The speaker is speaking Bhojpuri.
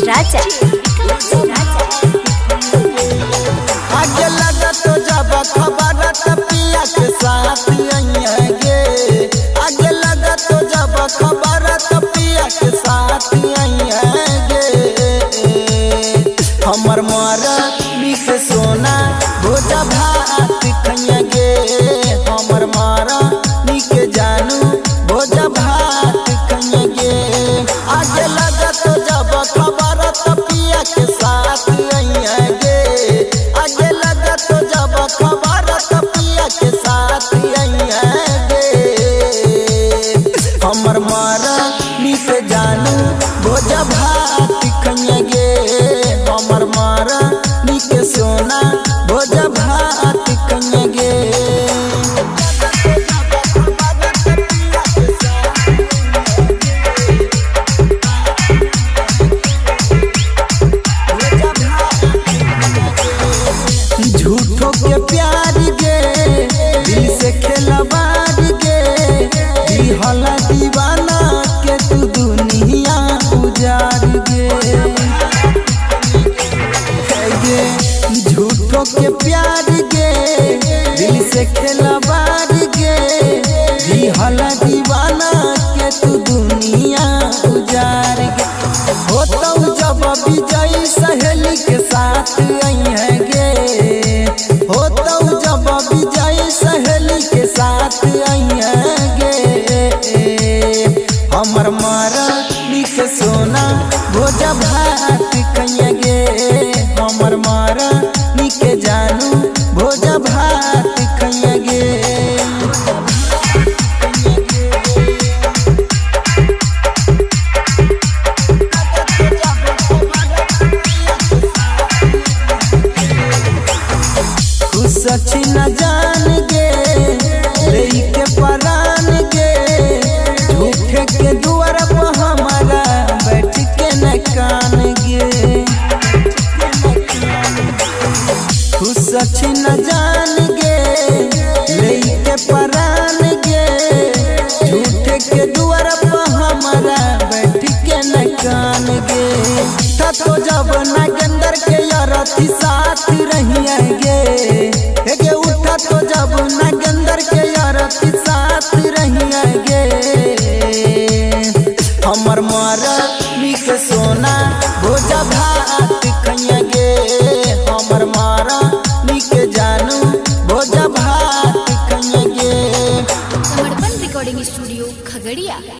राजा आगे लगा तो जब खबर पिया के साथ आएंगे। आगे लगा तो जब खबर पिया के साथ आएंगे। हमर मारा मिस सोना भोजा भात खाएंगे। हमर मारा मिस जानू भोजा भात खाएंगे। आगे लगा तो जब खबर पिया के साथ आएंगे। आगे लगा तो जब खबर पिया के साथ आएंगे। हमर मारा मिस जानू भोजा भात खाएंगे। हमर मारा मिस सोना भोजा भात खाएंगे। झूठों के प्यार गे दिल से खेलवार गे दिहला दीवाना के तू दुनिया उजार गे। झूठों के प्यार गे दिल से खेलवार गे दिहला दीवाना के तू दुनिया उजार गे। होता जब विजय सहेली के साथ आएंगे। होता जब विजय सहेली के साथ आएंगे। हमर मारा मिस सोना भोजा भात खाएंगे। हमर मारा मिस जानू भोजा भात खाएंगे। सची न जान गे लेके परान गे झूठे के दुआर पर हमारा बैठ के न कान गे। सची न जान गे लेके परान गे झूठे के दुआर पर हमारा बैठ के न कान गे। तो जब नागेंद्र के यारथी साथ रहिएगे। उठा तो जब नागेंद्र के यारथी साथ रहिएगे। हमर मारा मिस सोना भोजा भात खाएंगे। हमर मारा मिस जानू भोजा भात खाएंगे। समर्पण रिकॉर्डिंग स्टूडियो खगड़िया।